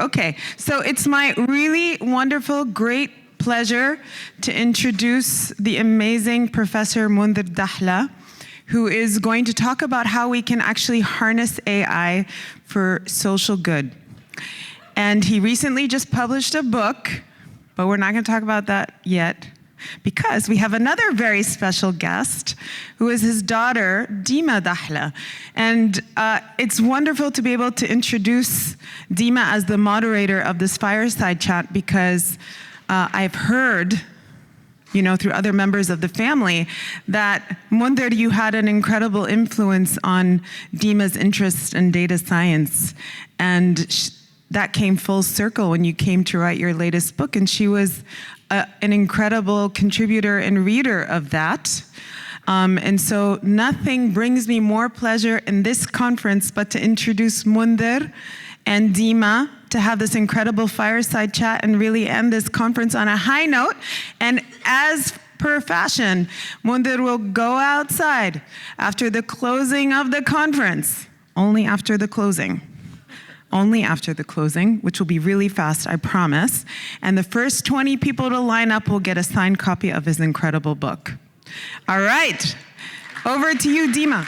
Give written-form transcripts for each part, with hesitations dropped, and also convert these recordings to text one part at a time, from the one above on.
Okay, so it's my really wonderful, great pleasure to introduce the amazing Professor Munther Dahleh, who is going to talk about how we can actually harness AI for social good. And he recently just published a book, but we're not going to talk about that yet, because we have another very special guest, who is his daughter, Deema Dahleh. And it's wonderful to be able to introduce Deema as the moderator of this Fireside chat, because I've heard, through other members of the family, that Munther, you had an incredible influence on Deema's interest in data science. And that came full circle when you came to write your latest book, and she was an incredible contributor and reader of that. And so nothing brings me more pleasure in this conference but to introduce Munther and Deema to have this incredible fireside chat and really end this conference on a high note. And as per fashion, Munther will go outside after the closing of the conference, only after the closing, which will be really fast, I promise. And the first 20 people to line up will get a signed copy of his incredible book. All right, over to you, Deema.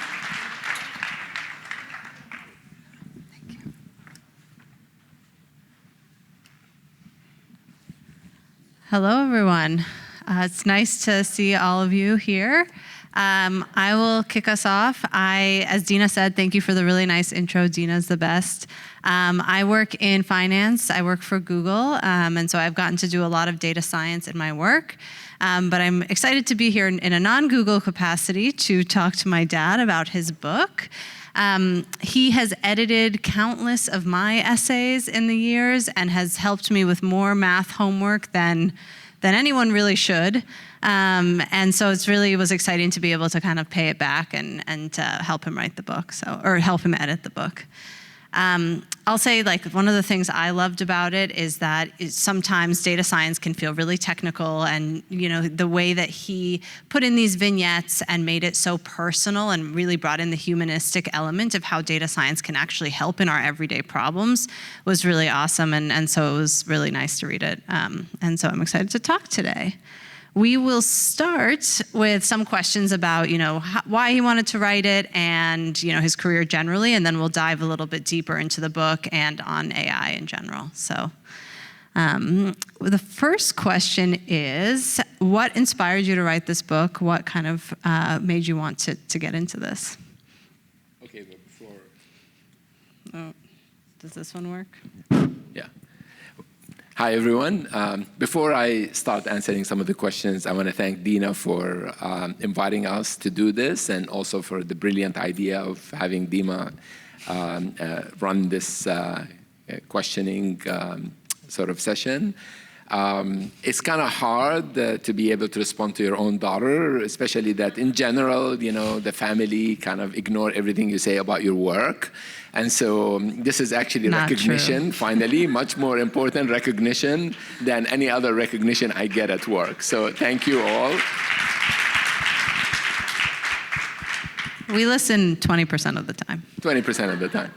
Hello, everyone. It's nice to see all of you here. I will kick us off. As Dina said, thank you for the really nice intro. Dina's the best. I work in finance. I work for Google, and so I've gotten to do a lot of data science in my work. But I'm excited to be here in a non-Google capacity to talk to my dad about his book. He has edited countless of my essays in the years and has helped me with more math homework than anyone really should. And so it was exciting to be able to kind of pay it back and to help him write the book, or help him edit the book. I'll say, one of the things I loved about it is that sometimes data science can feel really technical, and the way that he put in these vignettes and made it so personal and really brought in the humanistic element of how data science can actually help in our everyday problems was really awesome, and so it was really nice to read it. And so I'm excited to talk today. We will start with some questions about, why he wanted to write it and, his career generally, and then we'll dive a little bit deeper into the book and on AI in general. So the first question is, what inspired you to write this book? What kind of made you want to get into this? Okay, but before... Oh, does this one work? Yeah. Hi, everyone. Before I start answering some of the questions, I want to thank Dina for inviting us to do this, and also for the brilliant idea of having Deema run this questioning sort of session. It's kind of hard to be able to respond to your own daughter, especially that in general, the family kind of ignore everything you say about your work. And so this is actually Not recognition, true. Finally, much more important recognition than any other recognition I get at work. So thank you all. We listen 20% of the time. 20% of the time.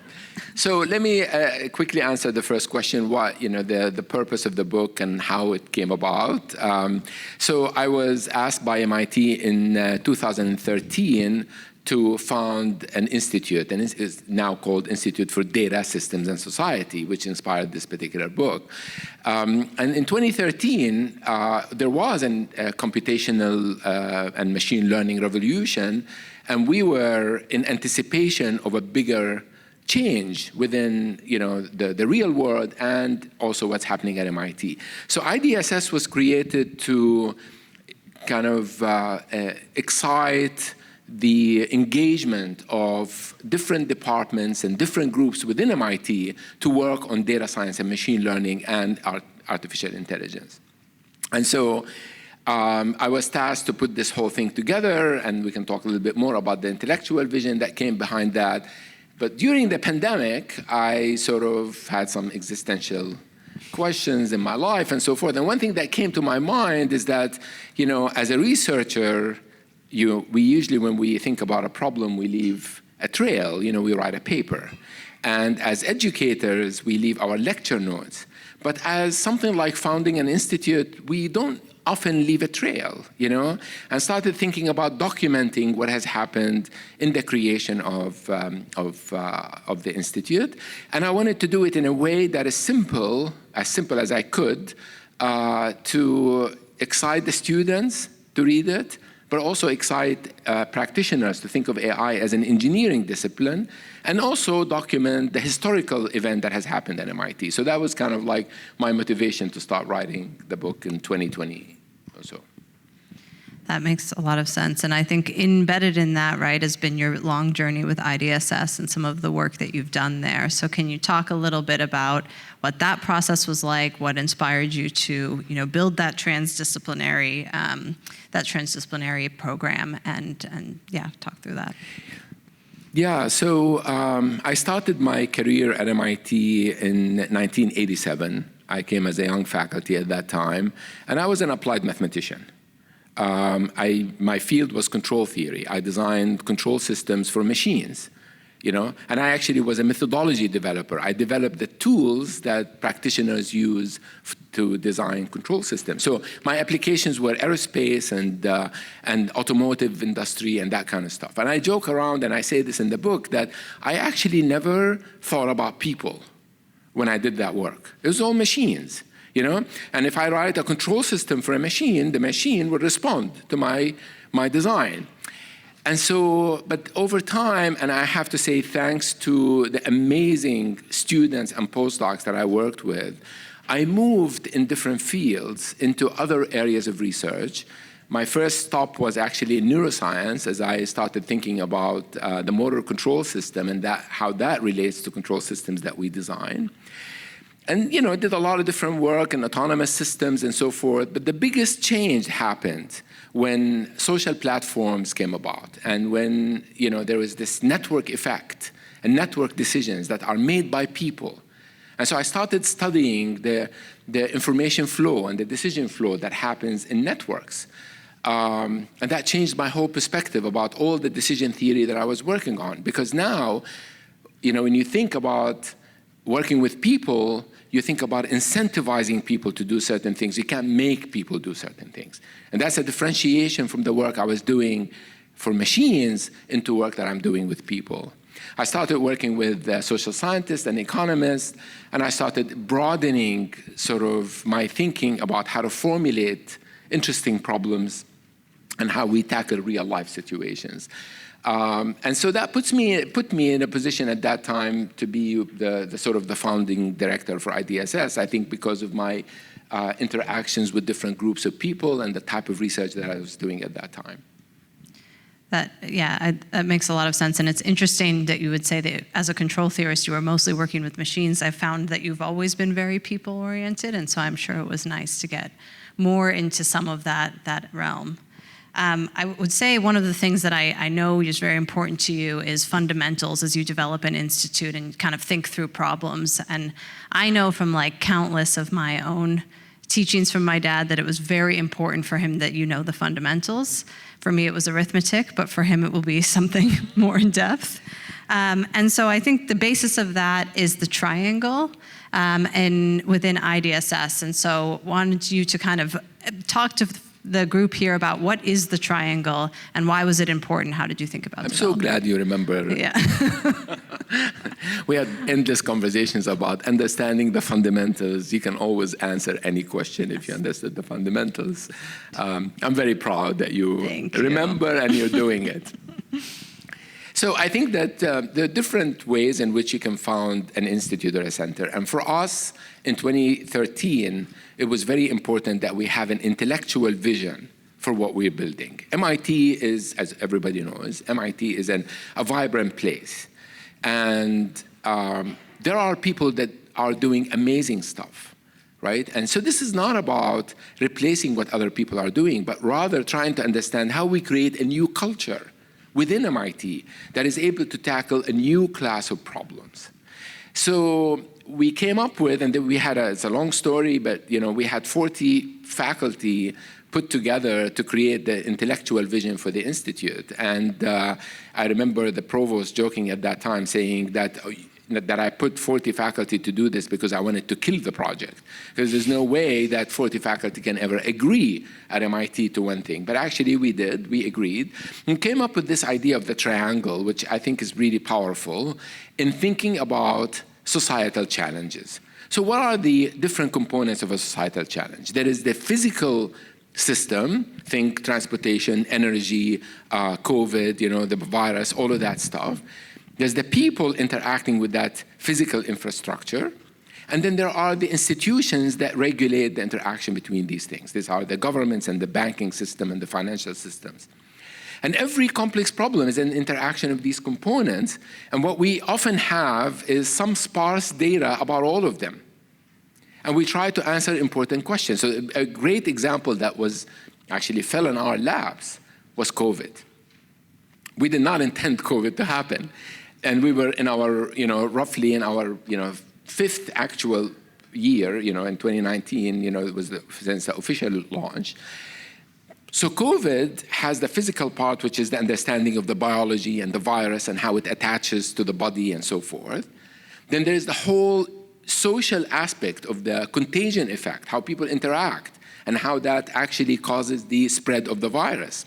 So let me quickly answer the first question, the purpose of the book and how it came about. So I was asked by MIT in 2013 to found an institute, and it's now called Institute for Data Systems and Society, which inspired this particular book. And in 2013, there was a computational and machine learning revolution, and we were in anticipation of a bigger change within the real world and also what's happening at MIT. So IDSS was created to kind of excite the engagement of different departments and different groups within MIT to work on data science and machine learning and artificial intelligence. And so I was tasked to put this whole thing together, and we can talk a little bit more about the intellectual vision that came behind that. But during the pandemic, I sort of had some existential questions in my life and so forth. And one thing that came to my mind is that, as a researcher, we usually, when we think about a problem, we leave a trail. We write a paper. And as educators, we leave our lecture notes. But as something like founding an institute, we don't often leave a trail, and started thinking about documenting what has happened in the creation of the institute. And I wanted to do it in a way that is simple as I could, to excite the students to read it, but also excite practitioners to think of AI as an engineering discipline, and also document the historical event that has happened at MIT. So that was kind of like my motivation to start writing the book in 2020 or so. That makes a lot of sense. And I think embedded in that, right, has been your long journey with IDSS and some of the work that you've done there. So can you talk a little bit about what that process was like, what inspired you to, build that transdisciplinary program, and talk through that. Yeah, so I started my career at MIT in 1987. I came as a young faculty at that time, and I was an applied mathematician. My field was control theory. I designed control systems for machines, and I actually was a methodology developer. I developed the tools that practitioners use to design control systems. So my applications were aerospace and automotive industry and that kind of stuff. And I joke around, and I say this in the book, that I actually never thought about people when I did that work. It was all machines. And if I write a control system for a machine, the machine will respond to my design. And so, but over time, and I have to say thanks to the amazing students and postdocs that I worked with, I moved in different fields into other areas of research. My first stop was actually in neuroscience, as I started thinking about the motor control system and how that relates to control systems that we design. And, I did a lot of different work in autonomous systems and so forth. But the biggest change happened when social platforms came about, and when, there was this network effect and network decisions that are made by people. And so I started studying the information flow and the decision flow that happens in networks. And that changed my whole perspective about all the decision theory that I was working on. Because now, when you think about working with people, you think about incentivizing people to do certain things. You can't make people do certain things. And that's a differentiation from the work I was doing for machines into work that I'm doing with people. I started working with social scientists and economists, and I started broadening sort of my thinking about how to formulate interesting problems and how we tackle real-life situations. And so that put me in a position at that time to be the sort of the founding director for IDSS, I think because of my interactions with different groups of people and the type of research that I was doing at that time. That makes a lot of sense. And it's interesting that you would say that as a control theorist, you were mostly working with machines. I found that you've always been very people-oriented, and so I'm sure it was nice to get more into some of that realm. I would say one of the things that I know is very important to you is fundamentals as you develop an institute and kind of think through problems. And I know from countless of my own teachings from my dad that it was very important for him that you know the fundamentals. For me, it was arithmetic, but for him, it will be something more in depth. And so I think the basis of that is the triangle and within IDSS. And so wanted you to kind of talk to the group here about what is the triangle and why was it important? How did you think about it? I'm so glad you remember. Yeah. We had endless conversations about understanding the fundamentals. You can always answer any question if you understood the fundamentals. I'm very proud that you remember and you're doing it. So I think that there are different ways in which you can found an institute or a center. And for us, in 2013, it was very important that we have an intellectual vision for what we're building. MIT is, as everybody knows, MIT is a vibrant place. And there are people that are doing amazing stuff, right? And so this is not about replacing what other people are doing, but rather trying to understand how we create a new culture within MIT that is able to tackle a new class of problems. So we came up with, and then we had it's a long story, but we had 40 faculty put together to create the intellectual vision for the Institute. And I remember the provost joking at that time, saying that I put 40 faculty to do this because I wanted to kill the project. Because there's no way that 40 faculty can ever agree at MIT to one thing. But actually we did, we agreed, and came up with this idea of the triangle, which I think is really powerful in thinking about societal challenges. So what are the different components of a societal challenge? There is the physical system, think transportation, energy, COVID, the virus, all of that stuff. There's the people interacting with that physical infrastructure. And then there are the institutions that regulate the interaction between these things. These are the governments and the banking system and the financial systems. And every complex problem is an interaction of these components. And what we often have is some sparse data about all of them. And we try to answer important questions. So a great example that was actually fell in our laps was COVID. We did not intend COVID to happen. And we were in our, roughly in our, fifth actual year, in 2019, it was since the official launch. So COVID has the physical part, which is the understanding of the biology and the virus and how it attaches to the body and so forth. Then there is the whole social aspect of the contagion effect, how people interact and how that actually causes the spread of the virus.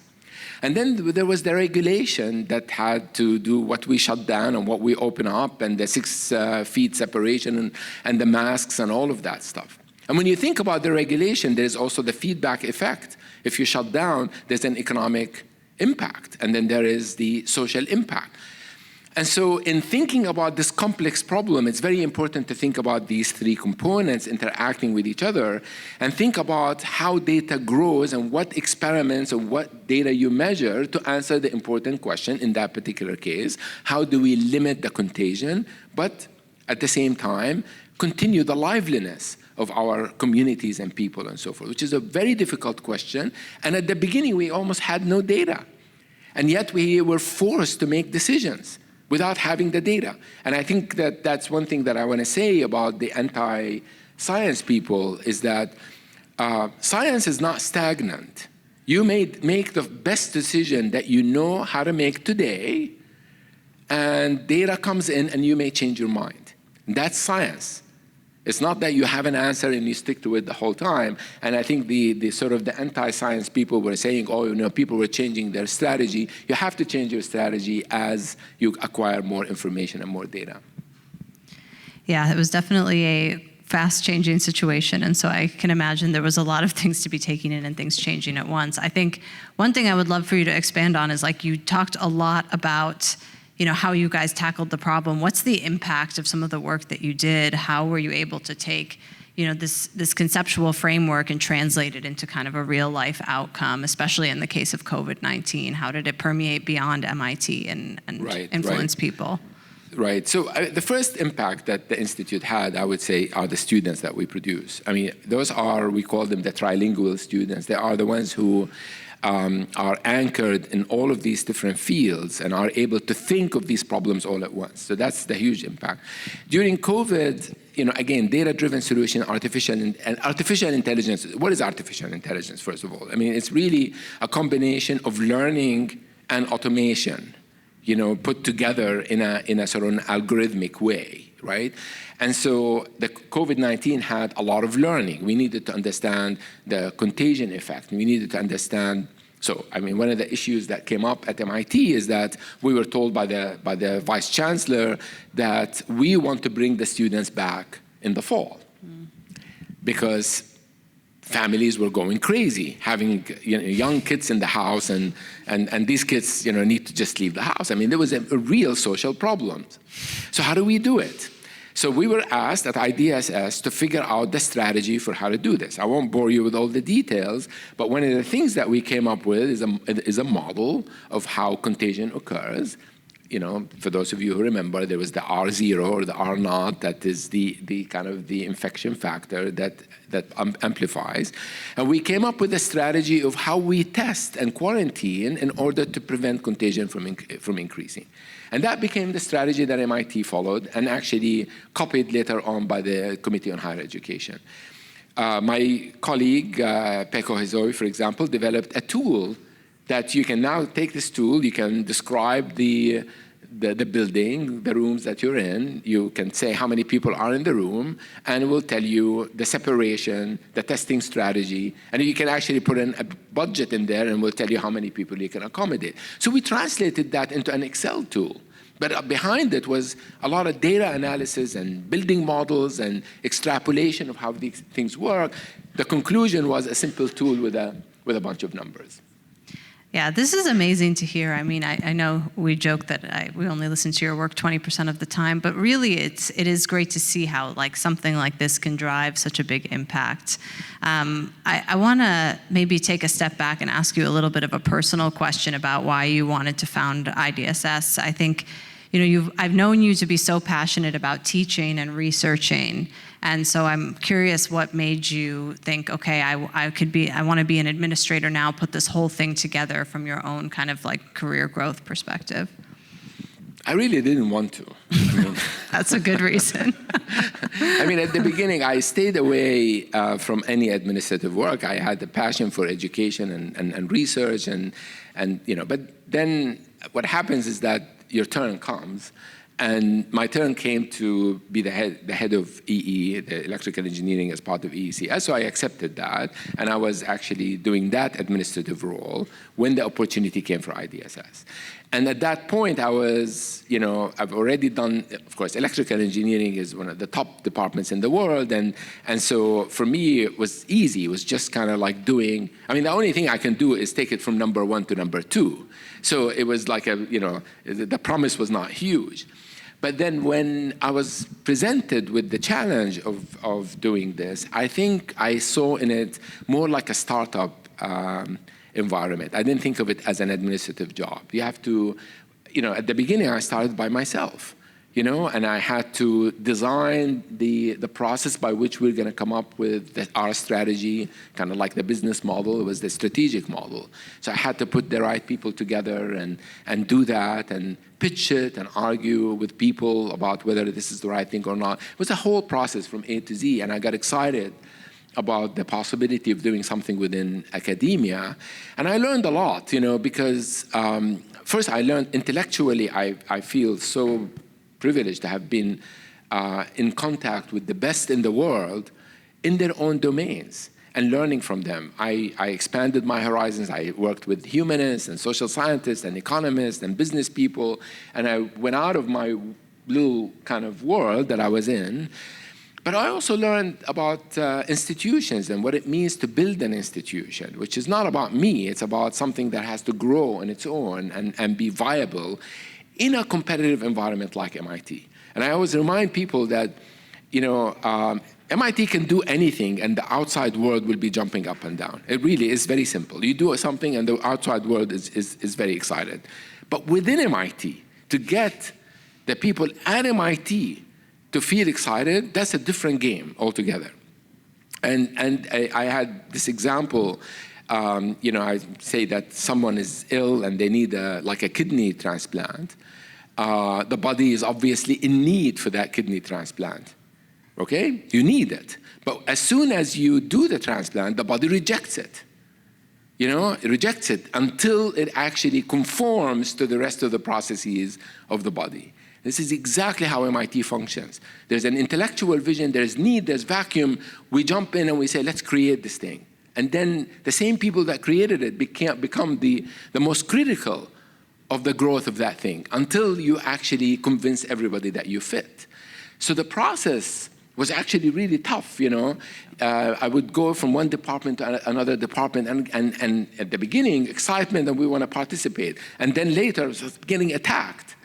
And then there was the regulation that had to do what we shut down and what we open up and the 6 feet separation and the masks and all of that stuff. And when you think about the regulation, there's also the feedback effect. If you shut down, there's an economic impact, and then there is the social impact. And so in thinking about this complex problem, it's very important to think about these 3 components interacting with each other and think about how data grows and what experiments and what data you measure to answer the important question in that particular case. How do we limit the contagion, but at the same time, continue the liveliness of our communities and people and so forth, which is a very difficult question. And at the beginning, we almost had no data. And yet we were forced to make decisions without having the data. And I think that that's one thing that I want to say about the anti-science people is that science is not stagnant. You make the best decision that you know how to make today, and data comes in and you may change your mind. That's science. It's not that you have an answer and you stick to it the whole time. And I think the sort of the anti-science people were saying, people were changing their strategy. You have to change your strategy as you acquire more information and more data. Yeah, it was definitely a fast-changing situation. And so I can imagine there was a lot of things to be taking in and things changing at once. I think one thing I would love for you to expand on is, you talked a lot about how you guys tackled the problem. What's the impact of some of the work that you did? How were you able to take, this conceptual framework and translate it into kind of a real life outcome, especially in the case of COVID-19? How did it permeate beyond MIT and influence people? Right. So the first impact that the Institute had, I would say, are the students that we produce. I mean, those are, we call them the trilingual students. They are the ones who are anchored in all of these different fields and are able to think of these problems all at once. So that's the huge impact. During COVID, again, data-driven solution, artificial intelligence. What is artificial intelligence, first of all? I mean, it's really a combination of learning and automation, put together in a sort of an algorithmic way, right? And so the COVID-19 had a lot of learning. We needed to understand the contagion effect. We needed to understand. So, one of the issues that came up at MIT is that we were told by the vice chancellor that we want to bring the students back in the fall because families were going crazy, having young kids in the house, and these kids need to just leave the house. There was a real social problem. So how do we do it? So we were asked at IDSS to figure out the strategy for how to do this. I won't bore you with all the details, but one of the things that we came up with is a model of how contagion occurs. For those of you who remember, there was the R0 or the R0, that is the kind of the infection factor that amplifies. And we came up with a strategy of how we test and quarantine in order to prevent contagion from increasing. And that became the strategy that MIT followed and actually copied later on by the Committee on Higher Education. My colleague, Pekko Hezoi, for example, developed a tool that you can now take this tool, you can describe the building, the rooms that you're in, you can say how many people are in the room, and it will tell you the separation, the testing strategy, and you can actually put in a budget in there and will tell you how many people you can accommodate. So we translated that into an Excel tool. But behind it was a lot of data analysis and building models and extrapolation of how these things work. The conclusion was a simple tool with a bunch of numbers. Yeah, this is amazing to hear. I mean, I know we joke that we only listen to your work 20% of the time, but really it is great to see how something like this can drive such a big impact. I want to maybe take a step back and ask you a little bit of a personal question about why you wanted to found IDSS. I think I've known you to be so passionate about teaching and researching, and so I'm curious what made you think, okay, I want to be an administrator now, put this whole thing together from your own kind of career growth perspective. I really didn't want to. That's a good reason. I mean, at the beginning, I stayed away from any administrative work. I had a passion for education and research, but then what happens is that your turn comes, and my turn came to be the head of EE, the electrical engineering, as part of EECS. So I accepted that, and I was actually doing that administrative role when the opportunity came for IDSS. And at that point, I was, I've already done, of course, electrical engineering is one of the top departments in the world, and so for me, it was easy. It was just kind of like doing, the only thing I can do is take it from number 1 to number 2. So it was like the promise was not huge. But then when I was presented with the challenge of doing this, I think I saw in it more like a startup environment. I didn't think of it as an administrative job. You have to, at the beginning I started by myself, and I had to design the process by which we're going to come up with our strategy, kind of like the business model. It was the strategic model. So I had to put the right people together and do that and pitch it and argue with people about whether this is the right thing or not. It was a whole process from A to Z, and I got excited about the possibility of doing something within academia. And I learned a lot, because first I learned intellectually, I feel so privileged to have been in contact with the best in the world in their own domains and learning from them. I expanded my horizons. I worked with humanists and social scientists and economists and business people, and I went out of my little kind of world that I was in. But I also learned about institutions and what it means to build an institution, which is not about me. It's about something that has to grow on its own and be viable in a competitive environment like MIT. And I always remind people that, MIT can do anything and the outside world will be jumping up and down. It really is very simple. You do something and the outside world is very excited. But within MIT, to get the people at MIT to feel excited, that's a different game altogether. And I had this example, I say that someone is ill and they need a kidney transplant. The body is obviously in need for that kidney transplant, okay? You need it. But as soon as you do the transplant, the body rejects it. It rejects it until it actually conforms to the rest of the processes of the body. This is exactly how MIT functions. There's an intellectual vision, there's need, there's vacuum. We jump in and we say, let's create this thing. And then the same people that created it become the most critical of the growth of that thing until you actually convince everybody that you fit. So the process was actually really tough, I would go from one department to another department, and at the beginning, excitement and we want to participate. And then later, I was getting attacked,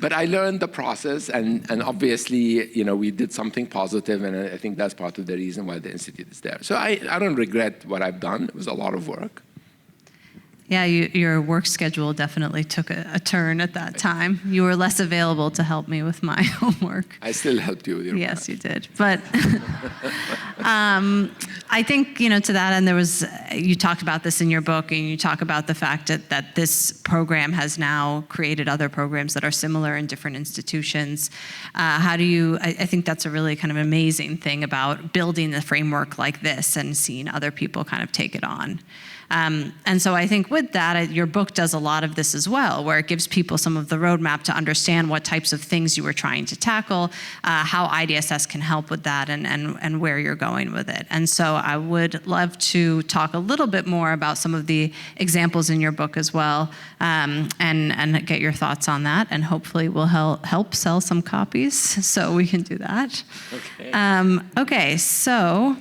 But I learned the process, and obviously, we did something positive, and I think that's part of the reason why the Institute is there. So I don't regret what I've done. It was a lot of work. Yeah, your work schedule definitely took a turn at that time. You were less available to help me with my homework. I still helped you with your Yes, math. you did. But I think, to that end, you talked about this in your book, and you talk about the fact that this program has now created other programs that are similar in different institutions. I think that's a really kind of amazing thing about building a framework like this and seeing other people kind of take it on. And so I think with that, your book does a lot of this as well, where it gives people some of the roadmap to understand what types of things you were trying to tackle, how IDSS can help with that, and where you're going with it. And so I would love to talk a little bit more about some of the examples in your book as well, and get your thoughts on that, and hopefully we'll help sell some copies so we can do that. Okay. Okay, so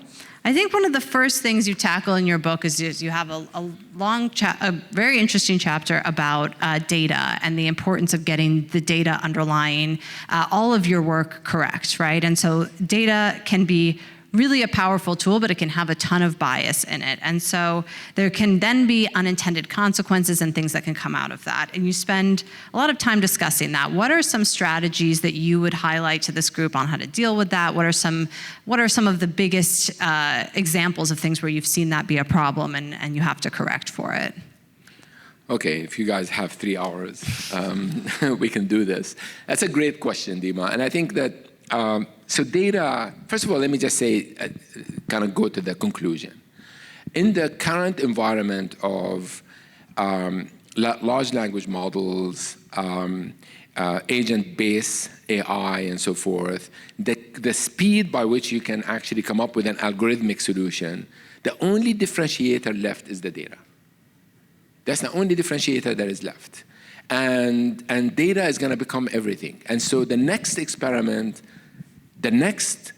I think one of the first things you tackle in your book is you have a very interesting chapter about data and the importance of getting the data underlying all of your work correct, right? And so data can be really a powerful tool, but it can have a ton of bias in it. And so there can then be unintended consequences and things that can come out of that. And you spend a lot of time discussing that. What are some strategies that you would highlight to this group on how to deal with that? What are some of the biggest examples of things where you've seen that be a problem and you have to correct for it? Okay, if you guys have 3 hours, we can do this. That's a great question, Deema. And I think that so data, first of all, let me just say, kind of go to the conclusion. In the current environment of large language models, agent-based AI, and so forth, the speed by which you can actually come up with an algorithmic solution, the only differentiator left is the data. That's the only differentiator that is left. And data is going to become everything. And so the next experiment, the next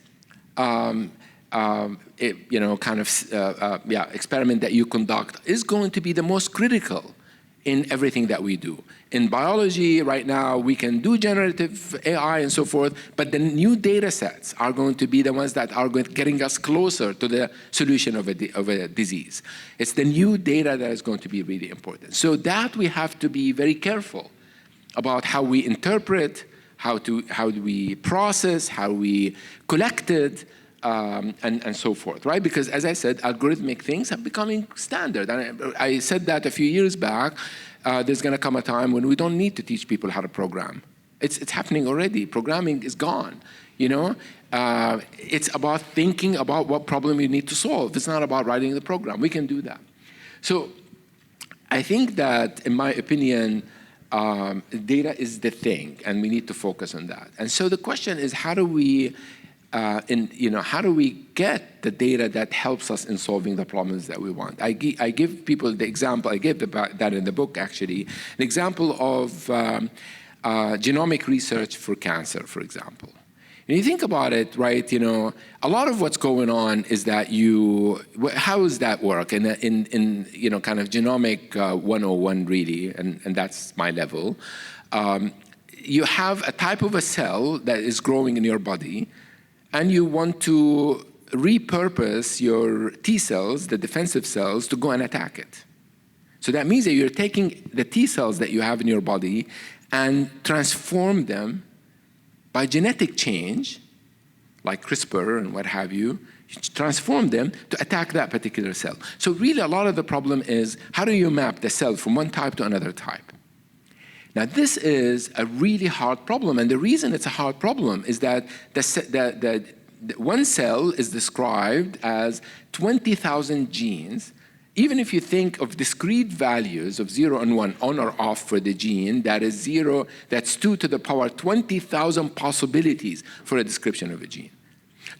experiment that you conduct is going to be the most critical in everything that we do. In biology right now, we can do generative AI and so forth, but the new data sets are going to be the ones that are getting us closer to the solution of a disease. It's the new data that is going to be really important. So that we have to be very careful about how we interpret, how do we process, how we collect it, and so forth, right? Because as I said, algorithmic things are becoming standard. And I said that a few years back. There's going to come a time when we don't need to teach people how to program. It's happening already. Programming is gone. It's about thinking about what problem you need to solve. It's not about writing the program. We can do that. So I think that, in my opinion, data is the thing, and we need to focus on that. And so the question is, how do we get the data that helps us in solving the problems that we want? I give people the example, I gave that in the book actually, an example of genomic research for cancer, for example. And you think about it, right, a lot of what's going on is that how does that work? In kind of genomic 101 really, and that's my level. You have a type of a cell that is growing in your body, and you want to repurpose your T cells, the defensive cells, to go and attack it. So that means that you're taking the T cells that you have in your body and transform them by genetic change, like CRISPR and what have you, transform them to attack that particular cell. So really a lot of the problem is, how do you map the cell from one type to another type? Now, this is a really hard problem, and the reason it's a hard problem is that the one cell is described as 20,000 genes. Even if you think of discrete values of 0 and 1, on or off for the gene, that is 0, that's 2 to the power 20,000 possibilities for a description of a gene.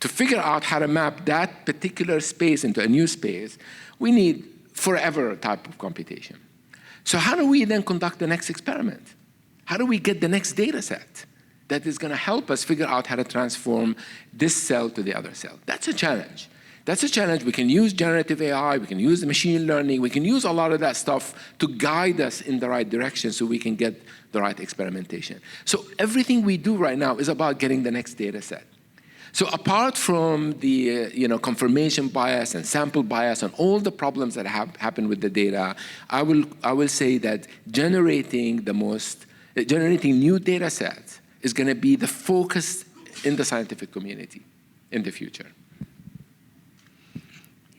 To figure out how to map that particular space into a new space, we need forever type of computation. So how do we then conduct the next experiment? How do we get the next data set that is going to help us figure out how to transform this cell to the other cell? That's a challenge. That's a challenge. We can use generative AI, we can use machine learning, we can use a lot of that stuff to guide us in the right direction so we can get the right experimentation. So everything we do right now is about getting the next data set. So apart from the confirmation bias and sample bias and all the problems that happen with the data, I will say that generating new data sets is going to be the focus in the scientific community in the future.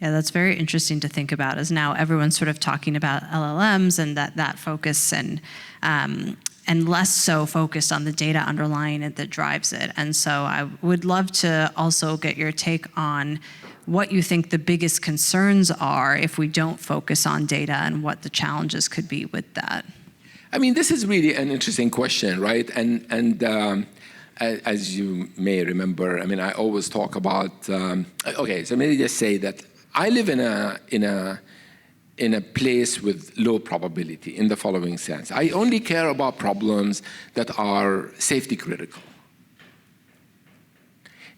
Yeah, that's very interesting to think about, as now everyone's sort of talking about LLMs and that focus and less so focused on the data underlying it that drives it. And so I would love to also get your take on what you think the biggest concerns are if we don't focus on data and what the challenges could be with that. I mean, this is really an interesting question, right? And as you may remember, I mean, I always talk about, okay, so maybe just say that I live in a place with low probability in the following sense. I only care about problems that are safety critical.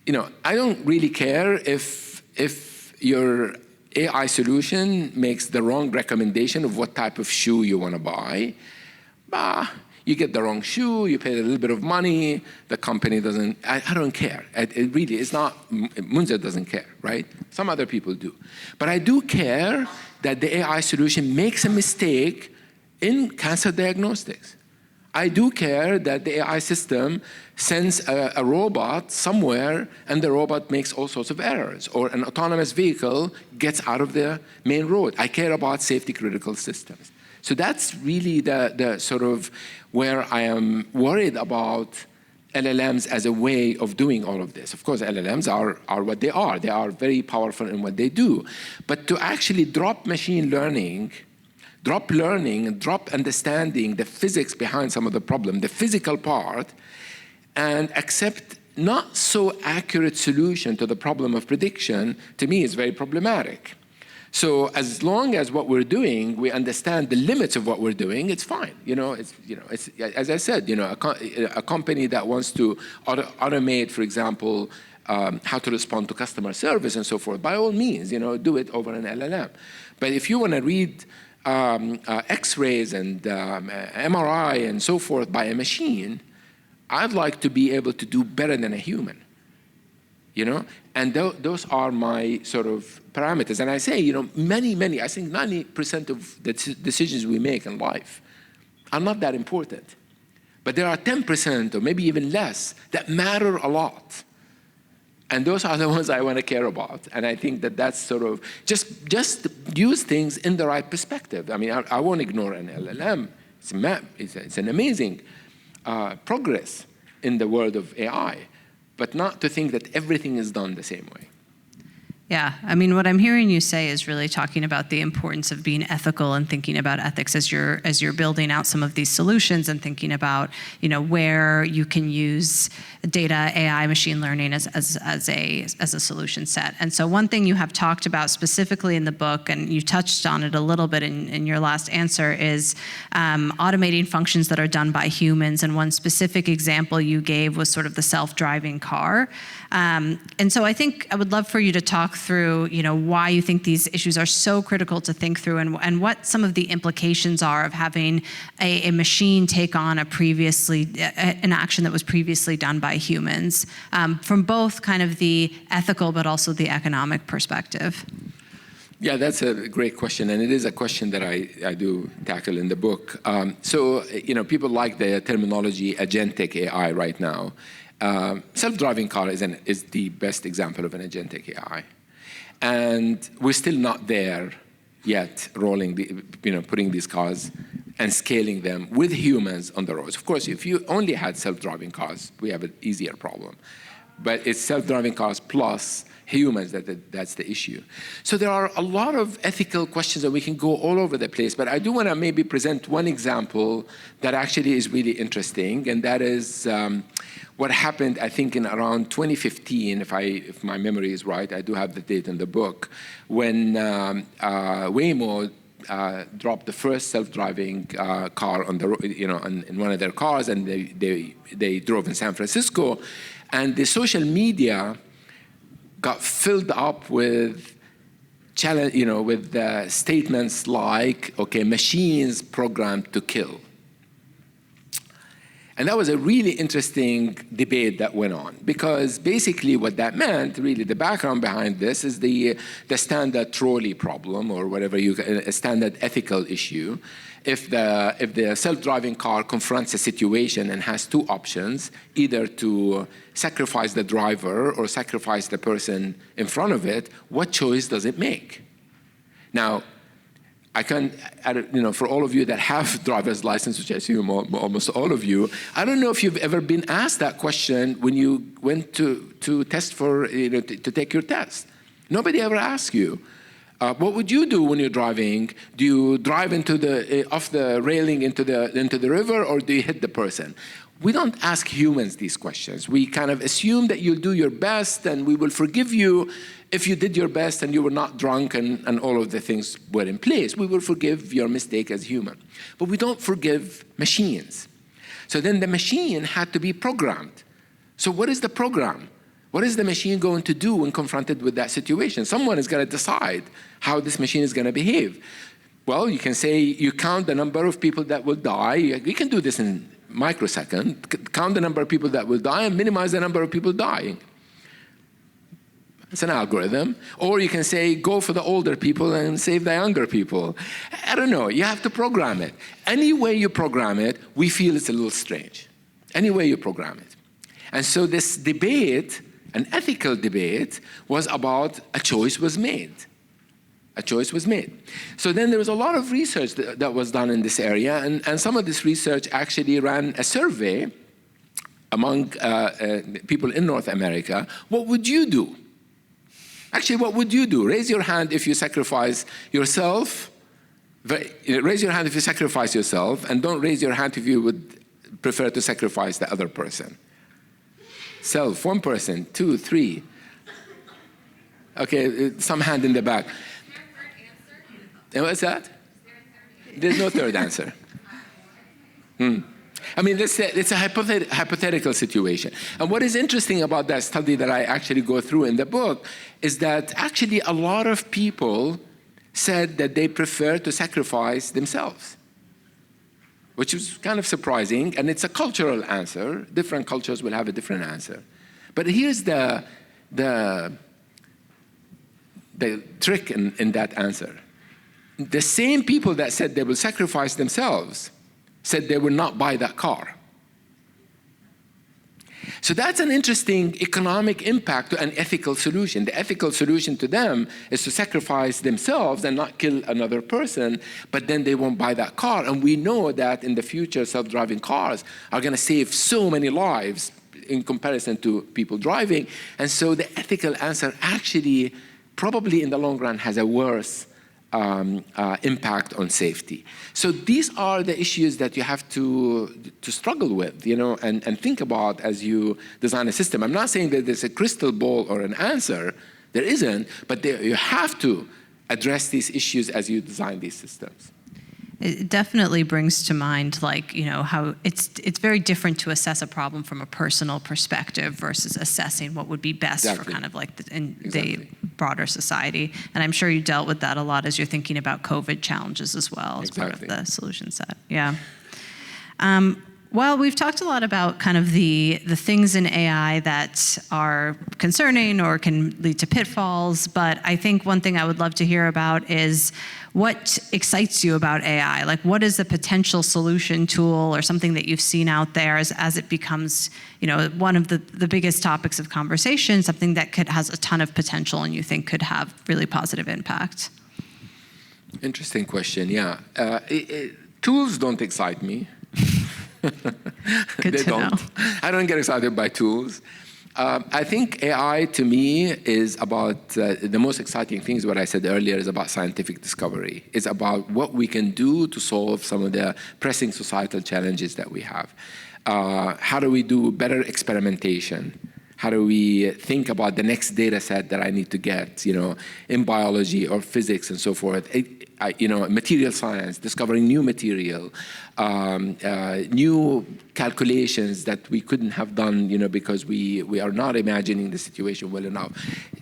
You know, I don't really care if your AI solution makes the wrong recommendation of what type of shoe you want to buy. You get the wrong shoe, you pay a little bit of money, the company doesn't, I don't care. It really is not, Munther doesn't care, right? Some other people do. But I do care that the AI solution makes a mistake in cancer diagnostics. I do care that the AI system sends a robot somewhere and the robot makes all sorts of errors, or an autonomous vehicle gets out of the main road. I care about safety critical systems. So that's really the sort of where I am worried about LLMs as a way of doing all of this. Of course, LLMs are what they are. They are very powerful in what they do. But to actually drop machine learning, drop learning, and drop understanding the physics behind some of the problem, the physical part, and accept not so accurate solution to the problem of prediction, to me is very problematic. So as long as what we're doing, we understand the limits of what we're doing, it's fine. It's as I said, a company that wants to automate, for example, how to respond to customer service and so forth, by all means, do it over an LLM. But if you want to read X-rays and MRI and so forth by a machine, I'd like to be able to do better than a human. And those are my sort of parameters. And I say, many, I think 90% of the decisions we make in life are not that important. But there are 10% or maybe even less that matter a lot. And those are the ones I want to care about. And I think that that's sort of, just use things in the right perspective. I mean, I won't ignore an LLM. It's an amazing progress in the world of AI. But not to think that everything is done the same way. Yeah, I mean, what I'm hearing you say is really talking about the importance of being ethical and thinking about ethics as you're building out some of these solutions and thinking about, where you can use data, AI, machine learning as a solution set. And so one thing you have talked about specifically in the book, and you touched on it a little bit in your last answer, is automating functions that are done by humans. And one specific example you gave was sort of the self-driving car. And so I think I would love for you to talk through, why you think these issues are so critical to think through, and what some of the implications are of having a machine take on an action that was previously done by humans, from both kind of the ethical but also the economic perspective. Yeah, that's a great question, and it is a question that I do tackle in the book. So people like the terminology agentic AI right now. Self-driving car is the best example of an agentic AI. And we're still not there yet, putting these cars and scaling them with humans on the roads. Of course, if you only had self-driving cars, we have an easier problem. But it's self-driving cars plus humans that's the issue. So there are a lot of ethical questions that we can go all over the place, but I do want to maybe present one example that actually is really interesting, and that is what happened, I think, in around 2015, if my memory is right. I do have the date in the book, when Waymo dropped the first self-driving car on the road, in one of their cars, and they drove in San Francisco, and the social media got filled up with statements like, okay, machines programmed to kill. And that was a really interesting debate that went on, because basically what that meant, really the background behind this, is the standard trolley problem, or whatever, a standard ethical issue. if the self-driving car confronts a situation and has two options, either to sacrifice the driver or sacrifice the person in front of it, what choice does it make? Now, for all of you that have driver's license, which I assume almost all of you, I don't know if you've ever been asked that question when you went to test for, to take your test. Nobody ever asks you. What would you do when you're driving? Do you drive off the railing into the river, or do you hit the person? We don't ask humans these questions. We kind of assume that you'll do your best and we will forgive you if you did your best and you were not drunk and all of the things were in place. We will forgive your mistake as human. But we don't forgive machines. So then the machine had to be programmed. So what is the program? What is the machine going to do when confronted with that situation? Someone is going to decide how this machine is going to behave. Well, you can say you count the number of people that will die. You can do this in microsecond. Count the number of people that will die and minimize the number of people dying. It's an algorithm. Or you can say, go for the older people and save the younger people. I don't know. You have to program it. Any way you program it, we feel it's a little strange. Any way you program it. And so this debate, an ethical debate, was about a choice was made. A choice was made. So then there was a lot of research that was done in this area, and some of this research actually ran a survey among people in North America. What would you do? Actually, what would you do? Raise your hand if you sacrifice yourself. Raise your hand if you sacrifice yourself, and don't raise your hand if you would prefer to sacrifice the other person. Self, one person, two, three. Okay, some hand in the back. And what's that? There's no third answer. I mean, it's a hypothetical situation. And what is interesting about that study that I actually go through in the book is that actually a lot of people said that they prefer to sacrifice themselves, which is kind of surprising. And it's a cultural answer. Different cultures will have a different answer. But here's the trick in that answer. The same people that said they will sacrifice themselves said they will not buy that car. So that's an interesting economic impact to an ethical solution. The ethical solution to them is to sacrifice themselves and not kill another person, but then they won't buy that car. And we know that in the future, self-driving cars are going to save so many lives in comparison to people driving. And so the ethical answer actually probably in the long run has a worse impact on safety. So these are the issues that you have to struggle with, and think about as you design a system. I'm not saying that there's a crystal ball or an answer. There isn't, but you have to address these issues as you design these systems. It definitely brings to mind, how it's very different to assess a problem from a personal perspective versus assessing what would be best for kind of like the broader society. And I'm sure you dealt with that a lot as you're thinking about COVID challenges as well as part of the solution set. Yeah. Well, we've talked a lot about kind of the things in AI that are concerning or can lead to pitfalls, but I think one thing I would love to hear about is what excites you about AI? Like, what is the potential solution tool or something that you've seen out there as it becomes, one of the biggest topics of conversation, something that has a ton of potential and you think could have really positive impact? Interesting question, yeah. Tools don't excite me. Good to know. I don't get excited by tools. I think AI, to me, is about the most exciting things. What I said earlier is about scientific discovery. It's about what we can do to solve some of the pressing societal challenges that we have. How do we do better experimentation? How do we think about the next data set that I need to get, in biology or physics and so forth? Material science, discovering new material, new calculations that we couldn't have done, because we are not imagining the situation well enough.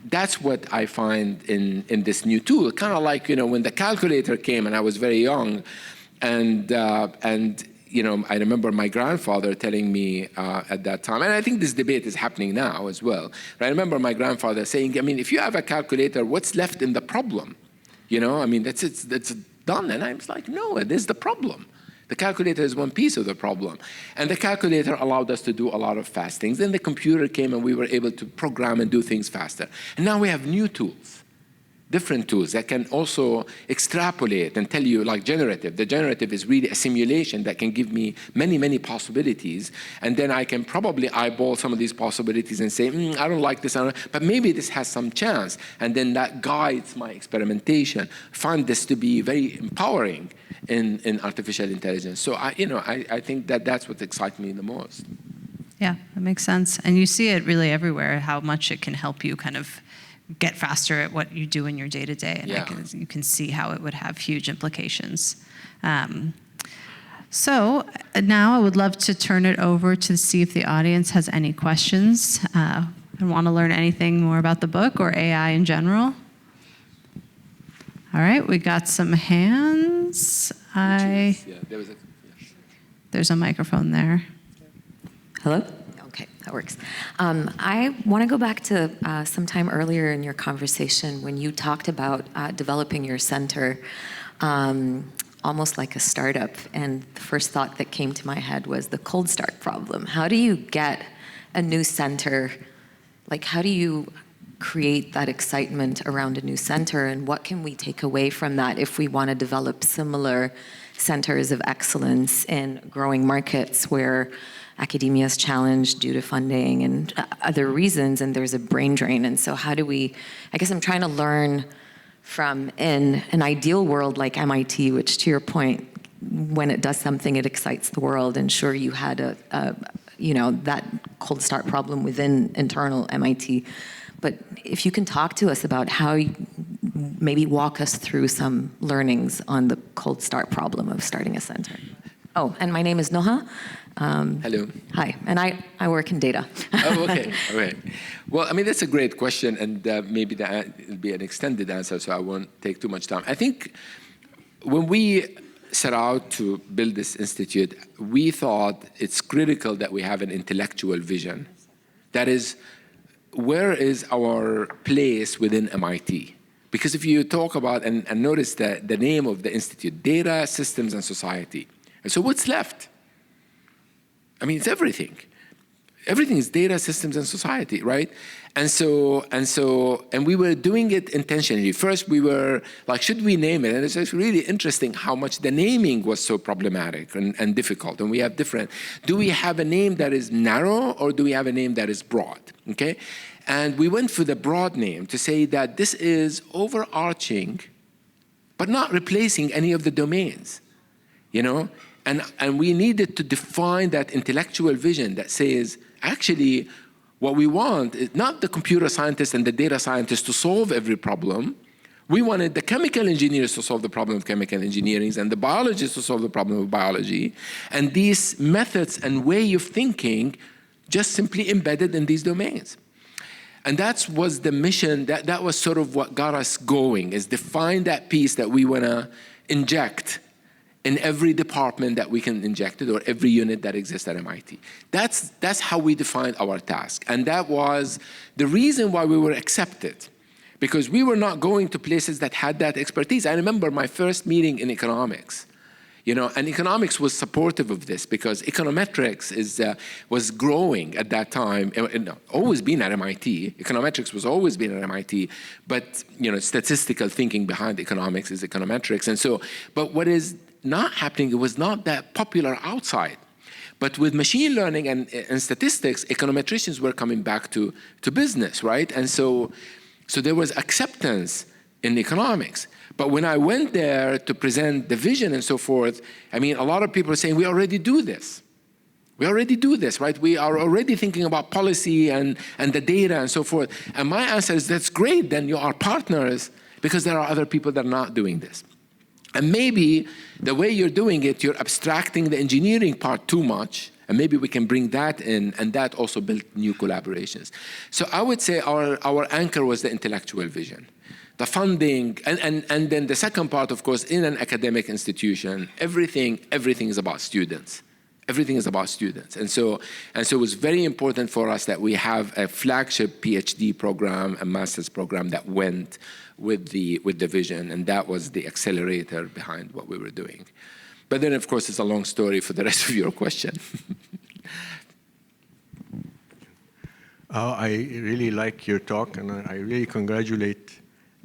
That's what I find in this new tool. Kind of like, when the calculator came and I was very young, and I remember my grandfather telling me at that time, and I think this debate is happening now as well. I remember my grandfather saying, if you have a calculator, what's left in the problem? That's done. And I was like, no, this is the problem. The calculator is one piece of the problem. And the calculator allowed us to do a lot of fast things. Then the computer came and we were able to program and do things faster. And now we have new tools, different tools that can also extrapolate and tell you, like generative. The generative is really a simulation that can give me many, many possibilities. And then I can probably eyeball some of these possibilities and say, I don't like this, but maybe this has some chance. And then that guides my experimentation. I find this to be very empowering in artificial intelligence. So I think that that's what excites me the most. Yeah, that makes sense. And you see it really everywhere, how much it can help you kind of get faster at what you do in your day-to-day. And you can see how it would have huge implications. So now I would love to turn it over to see if the audience has any questions and want to learn anything more about the book or AI in general. All right, we got some hands. There's a microphone there. Hello? Okay, that works. I want to go back to some time earlier in your conversation when you talked about developing your center almost like a startup. And the first thought that came to my head was the cold start problem. How do you get a new center? Like, how do you create that excitement around a new center, and what can we take away from that if we want to develop similar centers of excellence in growing markets where academia is challenged due to funding and other reasons, and there's a brain drain? And so how do we, I guess I'm trying to learn from, in an ideal world like MIT, which to your point, when it does something, it excites the world, and sure, you had that cold start problem within internal MIT. But if you can talk to us about how you maybe walk us through some learnings on the cold start problem of starting a center. Oh, and my name is Noha. Hello. Hi, and I work in data. Oh, okay, all right. Well, I mean, that's a great question, and maybe it'll be an extended answer, so I won't take too much time. I think when we set out to build this institute, we thought it's critical that we have an intellectual vision. That is, where is our place within MIT? Because if you talk about, and notice the name of the institute, Data, Systems, and Society. And so what's left? I mean, it's everything. Everything is data, systems, and society, right? And we were doing it intentionally. First, we were like, should we name it? And it's really interesting how much the naming was so problematic and difficult. And we have different, do we have a name that is narrow or do we have a name that is broad, okay? And we went for the broad name to say that this is overarching, but not replacing any of the domains, you know? And we needed to define that intellectual vision that says, actually, what we want is not the computer scientists and the data scientists to solve every problem. We wanted the chemical engineers to solve the problem of chemical engineering and the biologists to solve the problem of biology. And these methods and way of thinking just simply embedded in these domains. And that was the mission, that was sort of what got us going, is define that piece that we want to inject in every department that we can inject it, or every unit that exists at MIT. That's how we defined our task. And that was the reason why we were accepted, because we were not going to places that had that expertise. I remember my first meeting in economics, you know, and economics was supportive of this because econometrics was growing at that time. Always been at MIT. Econometrics was always been at MIT, but you know, statistical thinking behind economics is econometrics. And so, but what is not happening, it was not that popular outside. But with machine learning and statistics, econometricians were coming back to business, right? And so there was acceptance in economics. But when I went there to present the vision and so forth, I mean, a lot of people are saying, we already do this. We already do this, right? We are already thinking about policy and the data and so forth. And my answer is, that's great, then you are partners, because there are other people that are not doing this. And maybe the way you're doing it, you're abstracting the engineering part too much, and maybe we can bring that in, and that also built new collaborations. So I would say our anchor was the intellectual vision. The funding, and then the second part, of course, in an academic institution, everything is about students. Everything is about students. And so it was very important for us that we have a flagship PhD program, a master's program that went with the vision, and that was the accelerator behind what we were doing. But then, of course, it's a long story for the rest of your question. I really like your talk, and I really congratulate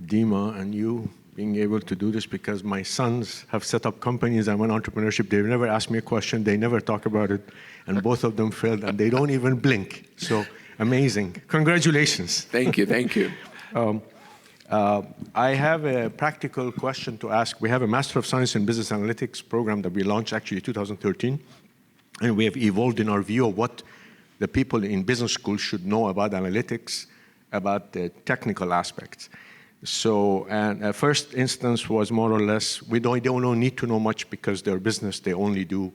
Deema and you being able to do this, because my sons have set up companies. I'm in entrepreneurship. They've never asked me a question. They never talk about it. And both of them failed, and they don't even blink. So amazing. Congratulations. Thank you. Thank you. I have a practical question to ask. We have a Master of Science in Business Analytics program that we launched actually 2013. And we have evolved in our view of what the people in business school should know about analytics, about the technical aspects. So, and first instance was more or less, they don't need to know much because they're business, they only do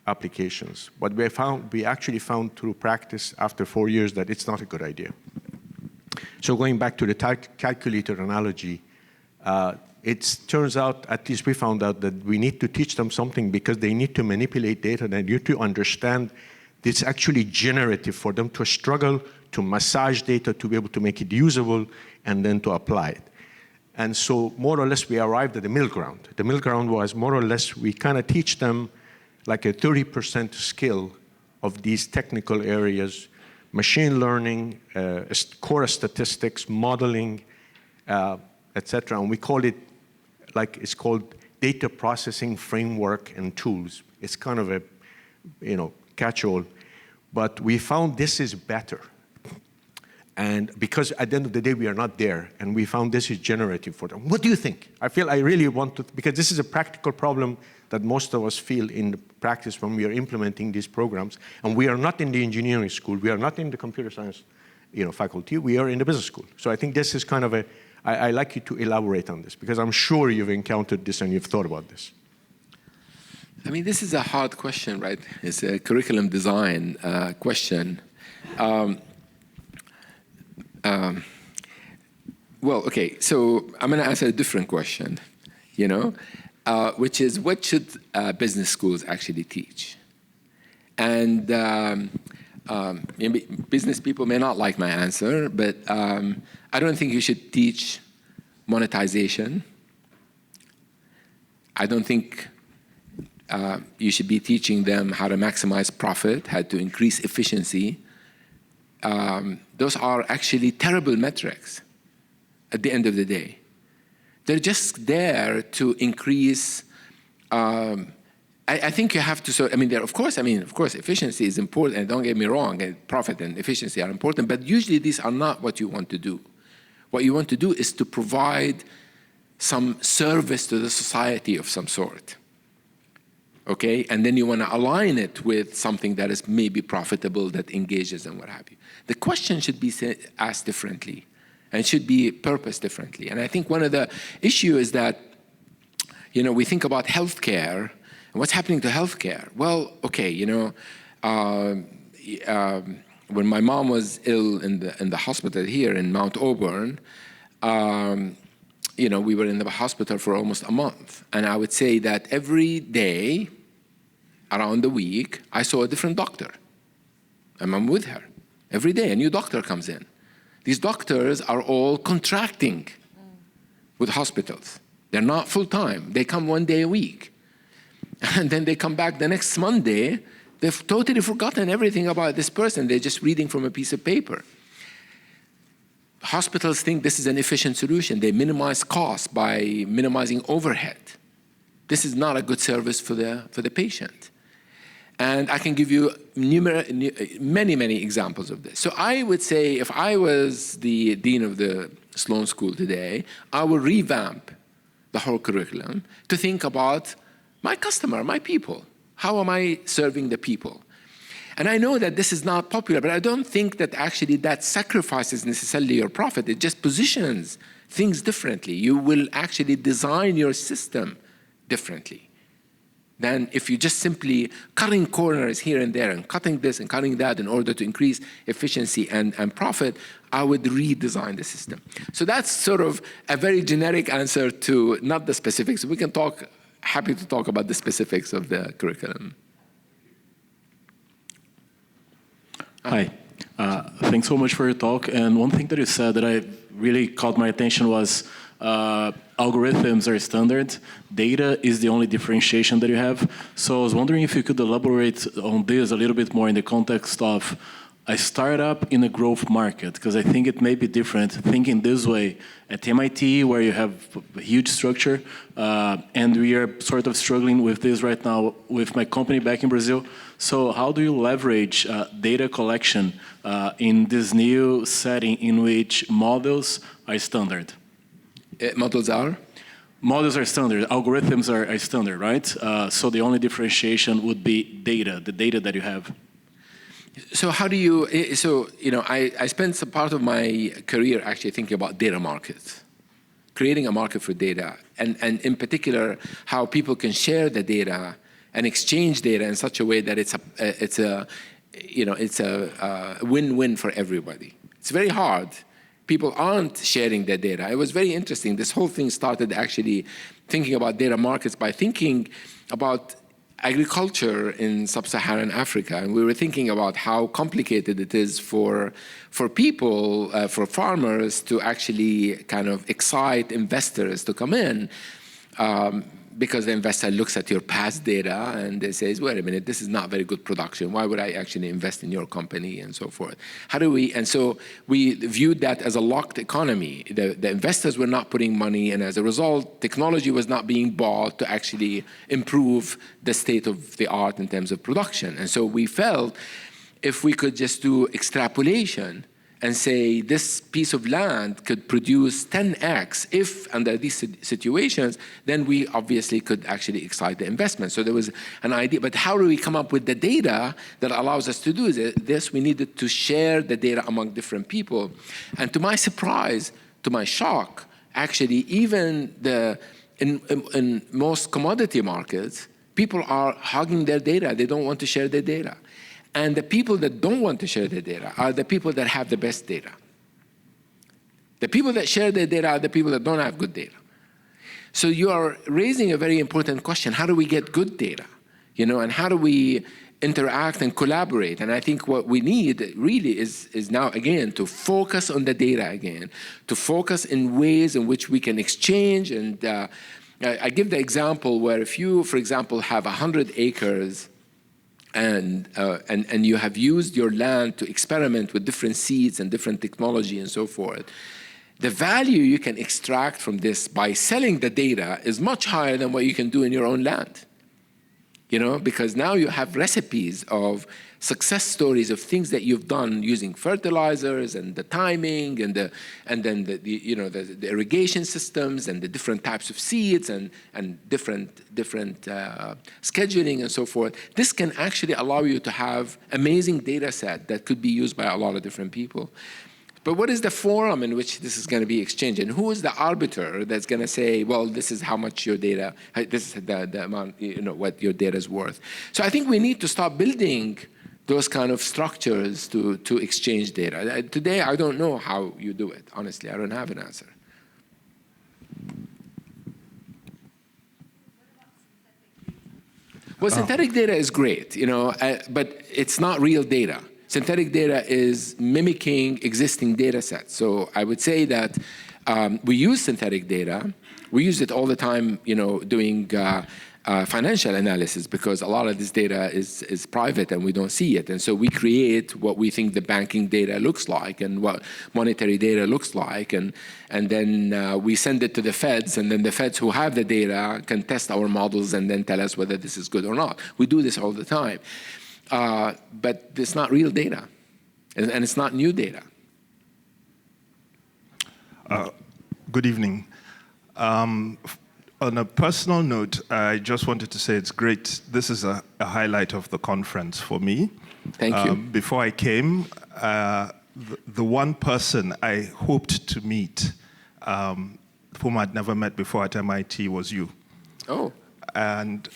applications. But we actually found through practice after 4 years that it's not a good idea. So going back to the calculator analogy, it turns out, at least we found out, that we need to teach them something because they need to manipulate data. They need to understand it's actually generative for them to struggle to massage data, to be able to make it usable, and then to apply it. And so more or less we arrived at the middle ground. The middle ground was more or less we kind of teach them like a 30% skill of these technical areas, machine learning, core statistics, modeling, etc. And we call it, it's called data processing framework and tools. It's kind of a, catch-all. But we found this is better. And because at the end of the day, we are not there, and we found this is generative for them. What do you think? I really want to, because this is a practical problem that most of us feel in the practice when we are implementing these programs. And we are not in the engineering school. We are not in the computer science faculty. We are in the business school. So I think this is kind of I like you to elaborate on this, because I'm sure you've encountered this and you've thought about this. I mean, this is a hard question, right? It's a curriculum design question. Well, okay, so I'm going to answer a different question, which is what should business schools actually teach? And maybe business people may not like my answer, but I don't think you should teach monetization. I don't think you should be teaching them how to maximize profit, how to increase efficiency. Those are actually terrible metrics at the end of the day. They're just there to increase. I think you have to. Of course, efficiency is important. And don't get me wrong, profit and efficiency are important. But usually, these are not what you want to do. What you want to do is to provide some service to the society of some sort. Okay, and then you want to align it with something that is maybe profitable, that engages and what have you. The question should be asked differently, and should be purposed differently. And I think one of the issues is that, we think about healthcare and what's happening to healthcare. Well, okay, when my mom was ill in the hospital here in Mount Auburn, we were in the hospital for almost a month. And I would say that every day around the week, I saw a different doctor. And I'm with her. Every day, a new doctor comes in. These doctors are all contracting with hospitals. They're not full-time. They come 1 day a week. And then they come back the next Monday. They've totally forgotten everything about this person. They're just reading from a piece of paper. Hospitals think this is an efficient solution. They minimize costs by minimizing overhead. This is not a good service for the patient. And I can give you many examples of this. So I would say if I was the dean of the Sloan School today, I would revamp the whole curriculum to think about my customer, my people. How am I serving the people? And I know that this is not popular, but I don't think that actually that sacrifices necessarily your profit. It just positions things differently. You will actually design your system differently than if you just simply cutting corners here and there and cutting this and cutting that in order to increase efficiency and profit. I would redesign the system. So that's sort of a very generic answer to not the specifics. We can happy to talk about the specifics of the curriculum. Hi. Thanks so much for your talk. And one thing that you said that I really caught my attention was algorithms are standard. Data is the only differentiation that you have. So I was wondering if you could elaborate on this a little bit more in the context of a startup in a growth market, because I think it may be different thinking this way at MIT, where you have a huge structure, and we are sort of struggling with this right now with my company back in Brazil. So how do you leverage data collection in this new setting in which models are standard? Models are? Models are standard, algorithms are standard, right? So the only differentiation would be data, the data that you have. So how do you, I spent some part of my career actually thinking about data markets, creating a market for data, and in particular, how people can share the data and exchange data in such a way that it's a win-win for everybody. It's very hard. People aren't sharing their data. It was very interesting. This whole thing started actually thinking about data markets by thinking about agriculture in sub-Saharan Africa, and we were thinking about how complicated it is for people, for farmers to actually kind of excite investors to come in, because the investor looks at your past data and they says, wait a minute, this is not very good production. Why would I actually invest in your company, and so forth? And so we viewed that as a locked economy. The investors were not putting money, and as a result, technology was not being bought to actually improve the state of the art in terms of production. And so we felt if we could just do extrapolation and say this piece of land could produce 10x if under these situations, then we obviously could actually excite the investment. So there was an idea, but how do we come up with the data that allows us to do this? We needed to share the data among different people. And to my surprise, to my shock, actually, even in most commodity markets, people are hogging their data. They don't want to share their data. And the people that don't want to share their data are the people that have the best data. The people that share their data are the people that don't have good data. So you are raising a very important question. How do we get good data? And how do we interact and collaborate? And I think what we need really is now, again, to focus on the data again, to focus in ways in which we can exchange. And I give the example where if you, for example, have 100 acres and you have used your land to experiment with different seeds and different technology and so forth, the value you can extract from this by selling the data is much higher than what you can do in your own land. Because now you have recipes of success stories of things that you've done using fertilizers and the timing and then the irrigation systems and the different types of seeds and different scheduling and so forth. This can actually allow you to have amazing data set that could be used by a lot of different people. But what is the forum in which this is going to be exchanged? And who is the arbiter that's going to say, well, this is how much your data, this is the amount, what your data is worth? So I think we need to start building those kind of structures to exchange data. Today, I don't know how you do it. Honestly, I don't have an answer. Well, synthetic data is great, but it's not real data. Synthetic data is mimicking existing data sets. So I would say that we use synthetic data. We use it all the time, doing financial analysis, because a lot of this data is private and we don't see it. And so we create what we think the banking data looks like and what monetary data looks like. And then we send it to the feds, and then the feds who have the data can test our models and then tell us whether this is good or not. We do this all the time. But it's not real data, and it's not new data. Good evening. On a personal note, I just wanted to say it's great. This is a highlight of the conference for me. Thank you. Before I came, the one person I hoped to meet, whom I'd never met before at MIT, was you. Oh. And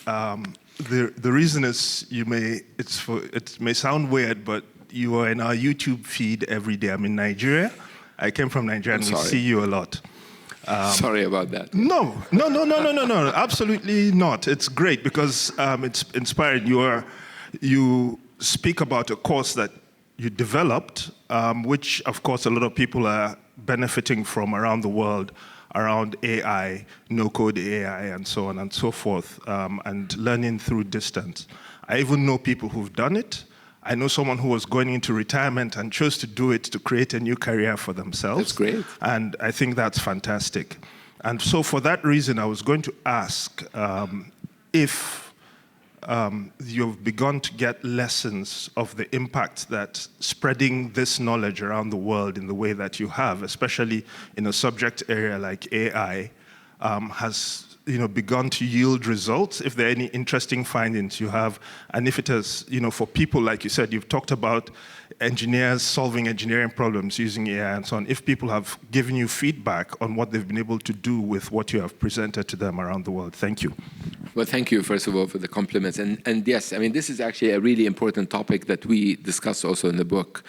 the reason is it may sound weird, but you are in our YouTube feed every day. I'm in Nigeria. I came from Nigeria, and we see you a lot. Sorry about that. No, absolutely not. It's great because it's inspiring. You speak about a course that you developed, which of course a lot of people are benefiting from around the world, around AI, no-code AI, and so on and so forth, and learning through distance. I even know people who've done it. I know someone who was going into retirement and chose to do it to create a new career for themselves. That's great. And I think that's fantastic. And so for that reason, I was going to ask if you've begun to get lessons of the impact that spreading this knowledge around the world in the way that you have, especially in a subject area like AI, has begun to yield results, if there are any interesting findings you have, and if it has, for people, like you said, you've talked about engineers solving engineering problems using AI and so on, if people have given you feedback on what they've been able to do with what you have presented to them around the world. Thank you. Well, thank you, first of all, for the compliments. And yes, I mean, this is actually a really important topic that we discuss also in the book.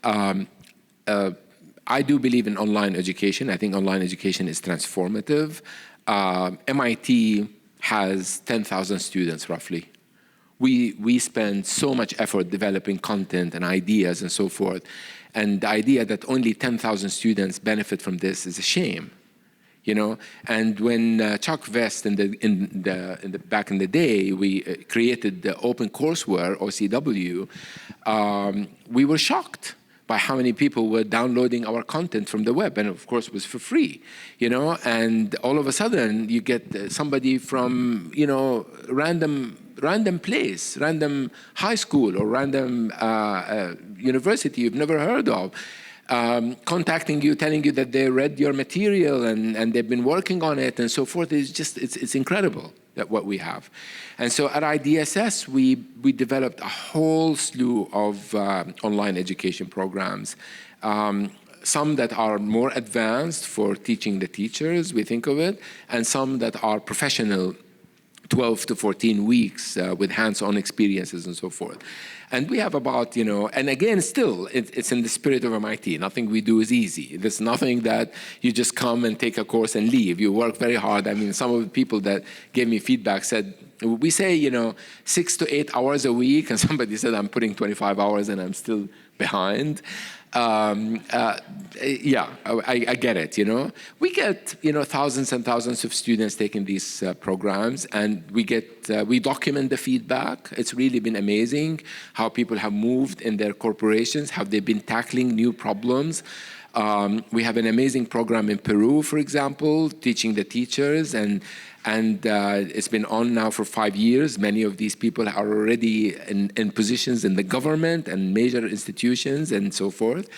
I do believe in online education. I think online education is transformative. MIT has 10,000 students, roughly. We spend so much effort developing content and ideas and so forth. And the idea that only 10,000 students benefit from this is a shame. And when Chuck Vest back in the day, we created the Open Courseware, OCW, we were shocked by how many people were downloading our content from the web, and of course it was for free, and all of a sudden you get somebody from, random place, random high school or random university you've never heard of, contacting you, telling you that they read your material and they've been working on it and so forth. It's incredible that what we have. And so at IDSS, we developed a whole slew of online education programs. Some that are more advanced for teaching the teachers, we think of it, and some that are professional, 12 to 14 weeks with hands-on experiences and so forth. And we have about, and again, still, it's in the spirit of MIT. Nothing we do is easy. There's nothing that you just come and take a course and leave. You work very hard. I mean, some of the people that gave me feedback said, we say, 6 to 8 hours a week, and somebody said, I'm putting 25 hours and I'm still behind. Yeah, I get it, We get, thousands and thousands of students taking these programs, and we document the feedback. It's really been amazing how people have moved in their corporations, how they've been tackling new problems. We have an amazing program in Peru, for example, teaching the teachers, and it's been on now for 5 years. Many of these people are already in positions in the government and major institutions and so forth.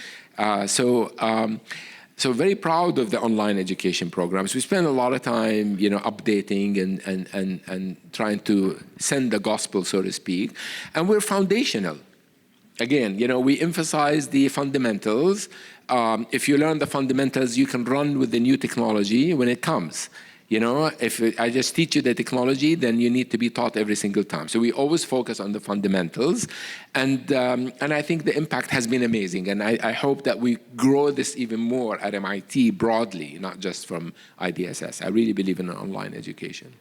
So very proud of the online education programs. We spend a lot of time, updating and trying to send the gospel, so to speak. And we're foundational. Again, we emphasize the fundamentals. If you learn the fundamentals, you can run with the new technology when it comes. If I just teach you the technology, then you need to be taught every single time. So we always focus on the fundamentals. And I think the impact has been amazing. And I hope that we grow this even more at MIT broadly, not just from IDSS. I really believe in online education.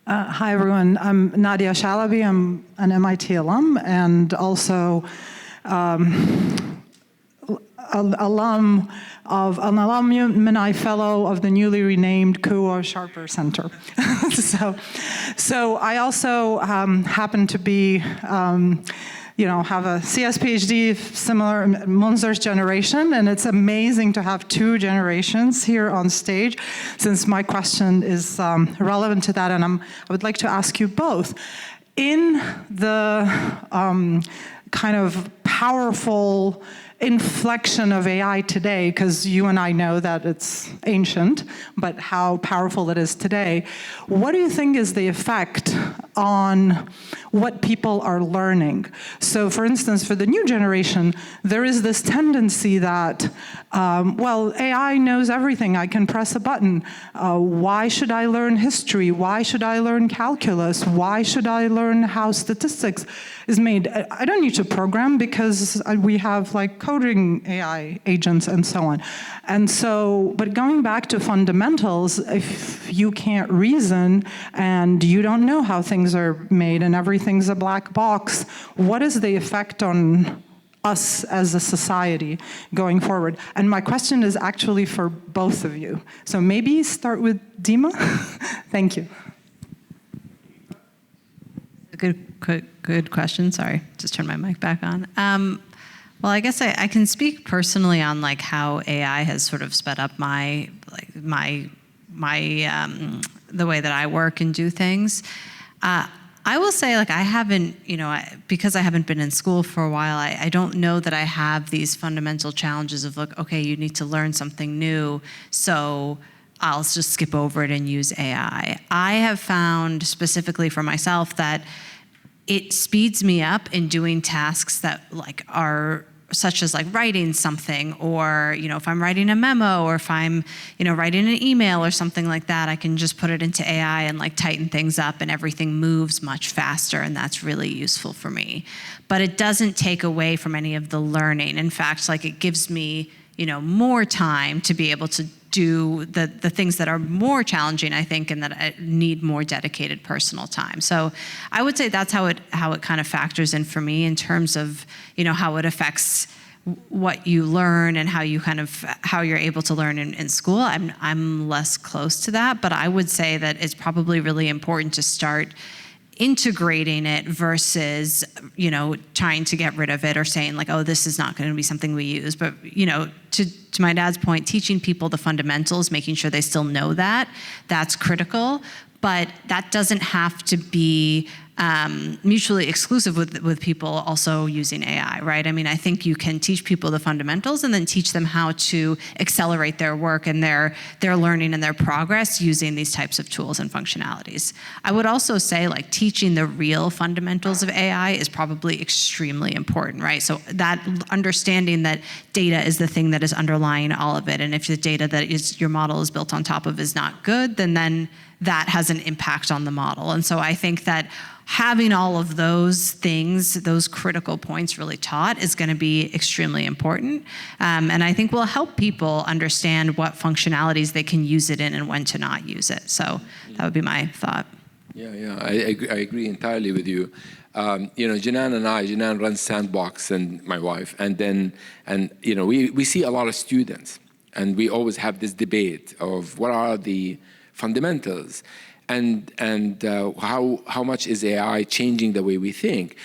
Hi, everyone. I'm Nadia Shalabi. I'm an MIT alum and also alumni fellow of the newly renamed Kuo Sharper Center. so I also happen to be, have a CS PhD similar Munther's generation, and it's amazing to have 2 generations here on stage, since my question is relevant to that, and I would like to ask you both. In the kind of powerful inflection of AI today, because you and I know that it's ancient, but how powerful it is today, what do you think is the effect on what people are learning? So for instance, for the new generation, there is this tendency that, well, AI knows everything. I can press a button. Why should I learn history? Why should I learn calculus? Why should I learn how statistics is made? I don't need to program because we have like coding AI agents and so on. And so, but going back to fundamentals, if you can't reason and you don't know how things are made and everything's a black box, what is the effect on us as a society going forward? And my question is actually for both of you. So maybe start with Deema. Thank you. Good question. Sorry, just turned my mic back on. Well, I guess I can speak personally on like how AI has sort of sped up the way that I work and do things. I will say, like, I haven't, because I haven't been in school for a while, I don't know that I have these fundamental challenges of, like, okay, you need to learn something new, so I'll just skip over it and use AI. I have found specifically for myself that it speeds me up in doing tasks that like are such as like writing something, or if I'm writing a memo, or if I'm writing an email or something like that, I can just put it into AI and like tighten things up and everything moves much faster, and that's really useful for me. But it doesn't take away from any of the learning. In fact, like it gives me more time to be able to do the things that are more challenging, I think, and that need more dedicated personal time. So I would say that's how it kind of factors in for me in terms of how it affects what you learn and how you're able to learn in school. I'm less close to that, but I would say that it's probably really important to start integrating it versus trying to get rid of it or saying like, oh, this is not going to be something we use. But to my dad's point, teaching people the fundamentals, making sure they still know that's critical. But that doesn't have to be mutually exclusive with people also using AI, right? I mean, I think you can teach people the fundamentals and then teach them how to accelerate their work and their learning and their progress using these types of tools and functionalities. I would also say, like, teaching the real fundamentals of AI is probably extremely important, right? So that understanding that data is the thing that is underlying all of it, and if the data that your model is built on top of is not good, then that has an impact on the model. And so I think that having all of those things, those critical points really taught is going to be extremely important. And I think will help people understand what functionalities they can use it in and when to not use it. So that would be my thought. Yeah, I agree entirely with you. Jinan runs Sandbox, and my wife, and we see a lot of students, and we always have this debate of what are the fundamentals, and how much is AI changing the way we think?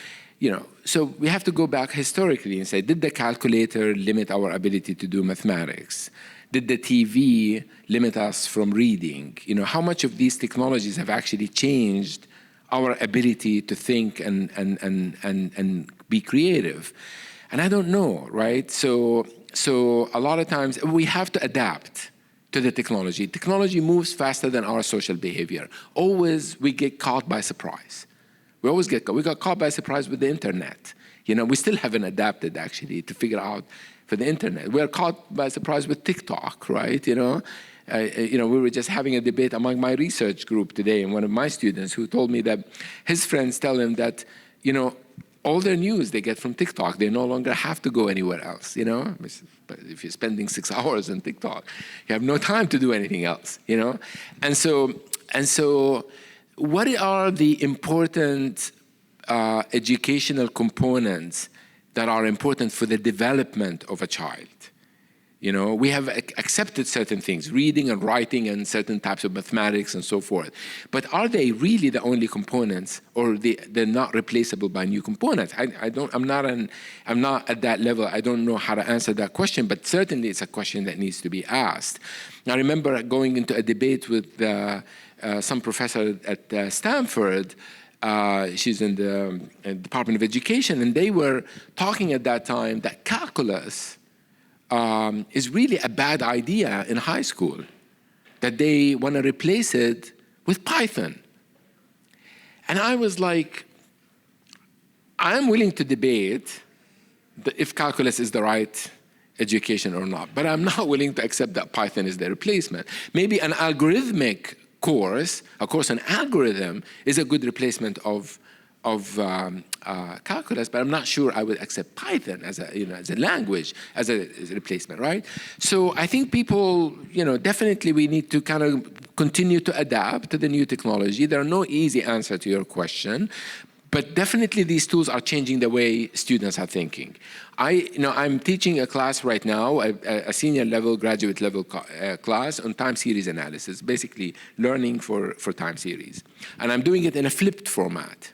So we have to go back historically and say, did the calculator limit our ability to do mathematics? Did the TV limit us from reading? How much of these technologies have actually changed our ability to think and be creative? And I don't know, right? So a lot of times we have to adapt to the technology. Technology moves faster than our social behavior. Always we get caught by surprise. We got caught by surprise with the internet. We still haven't adapted actually to figure out for the internet. We're caught by surprise with TikTok, right? We were just having a debate among my research group today, and one of my students who told me that his friends tell him that, all their news they get from TikTok. They no longer have to go anywhere else, But if you're spending 6 hours on TikTok, you have no time to do anything else, And so what are the important educational components that are important for the development of a child? We have accepted certain things, reading and writing and certain types of mathematics and so forth. But are they really the only components, or they're not replaceable by new components? I'm not at that level. I don't know how to answer that question, but certainly it's a question that needs to be asked. I remember going into a debate with some professor at Stanford. She's in the Department of Education, and they were talking at that time that calculus is really a bad idea in high school, that they want to replace it with Python. And I was like, I'm willing to debate if calculus is the right education or not, but I'm not willing to accept that Python is the replacement. Maybe an algorithmic course, a course on algorithm, is a good replacement of calculus, but I'm not sure I would accept Python as a language, as a replacement, right? So I think people, definitely we need to kind of continue to adapt to the new technology. There are no easy answer to your question, but definitely these tools are changing the way students are thinking. I'm teaching a class right now, a senior level, graduate level class on time series analysis, basically learning for time series. And I'm doing it in a flipped format.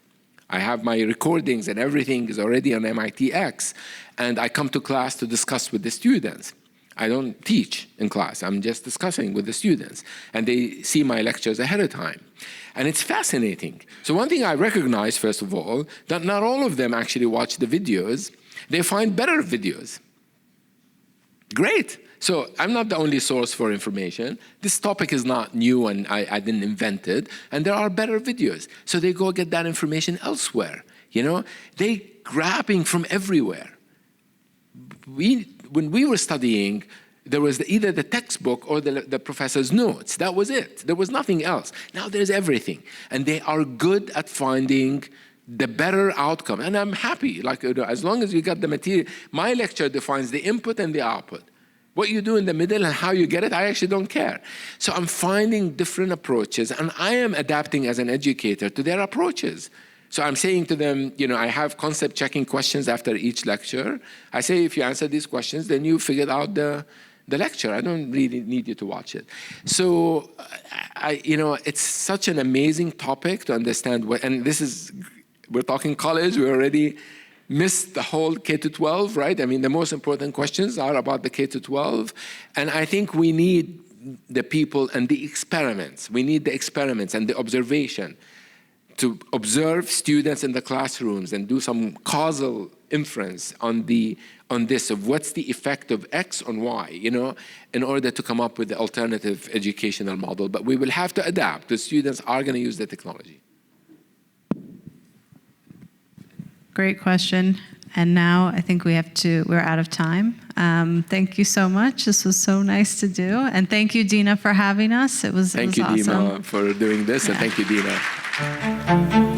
I have my recordings and everything is already on MITx, and I come to class to discuss with the students. I don't teach in class, I'm just discussing with the students, and they see my lectures ahead of time. And it's fascinating. So one thing I recognize, first of all, that not all of them actually watch the videos. They find better videos. Great. So I'm not the only source for information. This topic is not new and I didn't invent it. And there are better videos. So they go get that information elsewhere. They grabbing from everywhere. When we were studying, there was either the textbook or the professor's notes. That was it. There was nothing else. Now there's everything. And they are good at finding the better outcome. And I'm happy, as long as you got the material. My lecture defines the input and the output. What you do in the middle and how you get it, I actually don't care. So I'm finding different approaches, and I am adapting as an educator to their approaches. So I'm saying to them, I have concept checking questions after each lecture. I say, if you answer these questions, then you figured out the lecture. I don't really need you to watch it. So, it's such an amazing topic to understand and we're talking college, we already missed the whole K-12, right? I mean, the most important questions are about the K-12. And I think we need the people and the experiments. We need the experiments and the observation to observe students in the classrooms and do some causal inference on this of what's the effect of X on Y, in order to come up with the alternative educational model. But we will have to adapt. The students are going to use the technology. Great question. And now I think we're out of time. Thank you so much. This was so nice to do. And thank you, Deena, for having us. It was awesome. Thank you, Deema, for doing this, and thank you, Deena.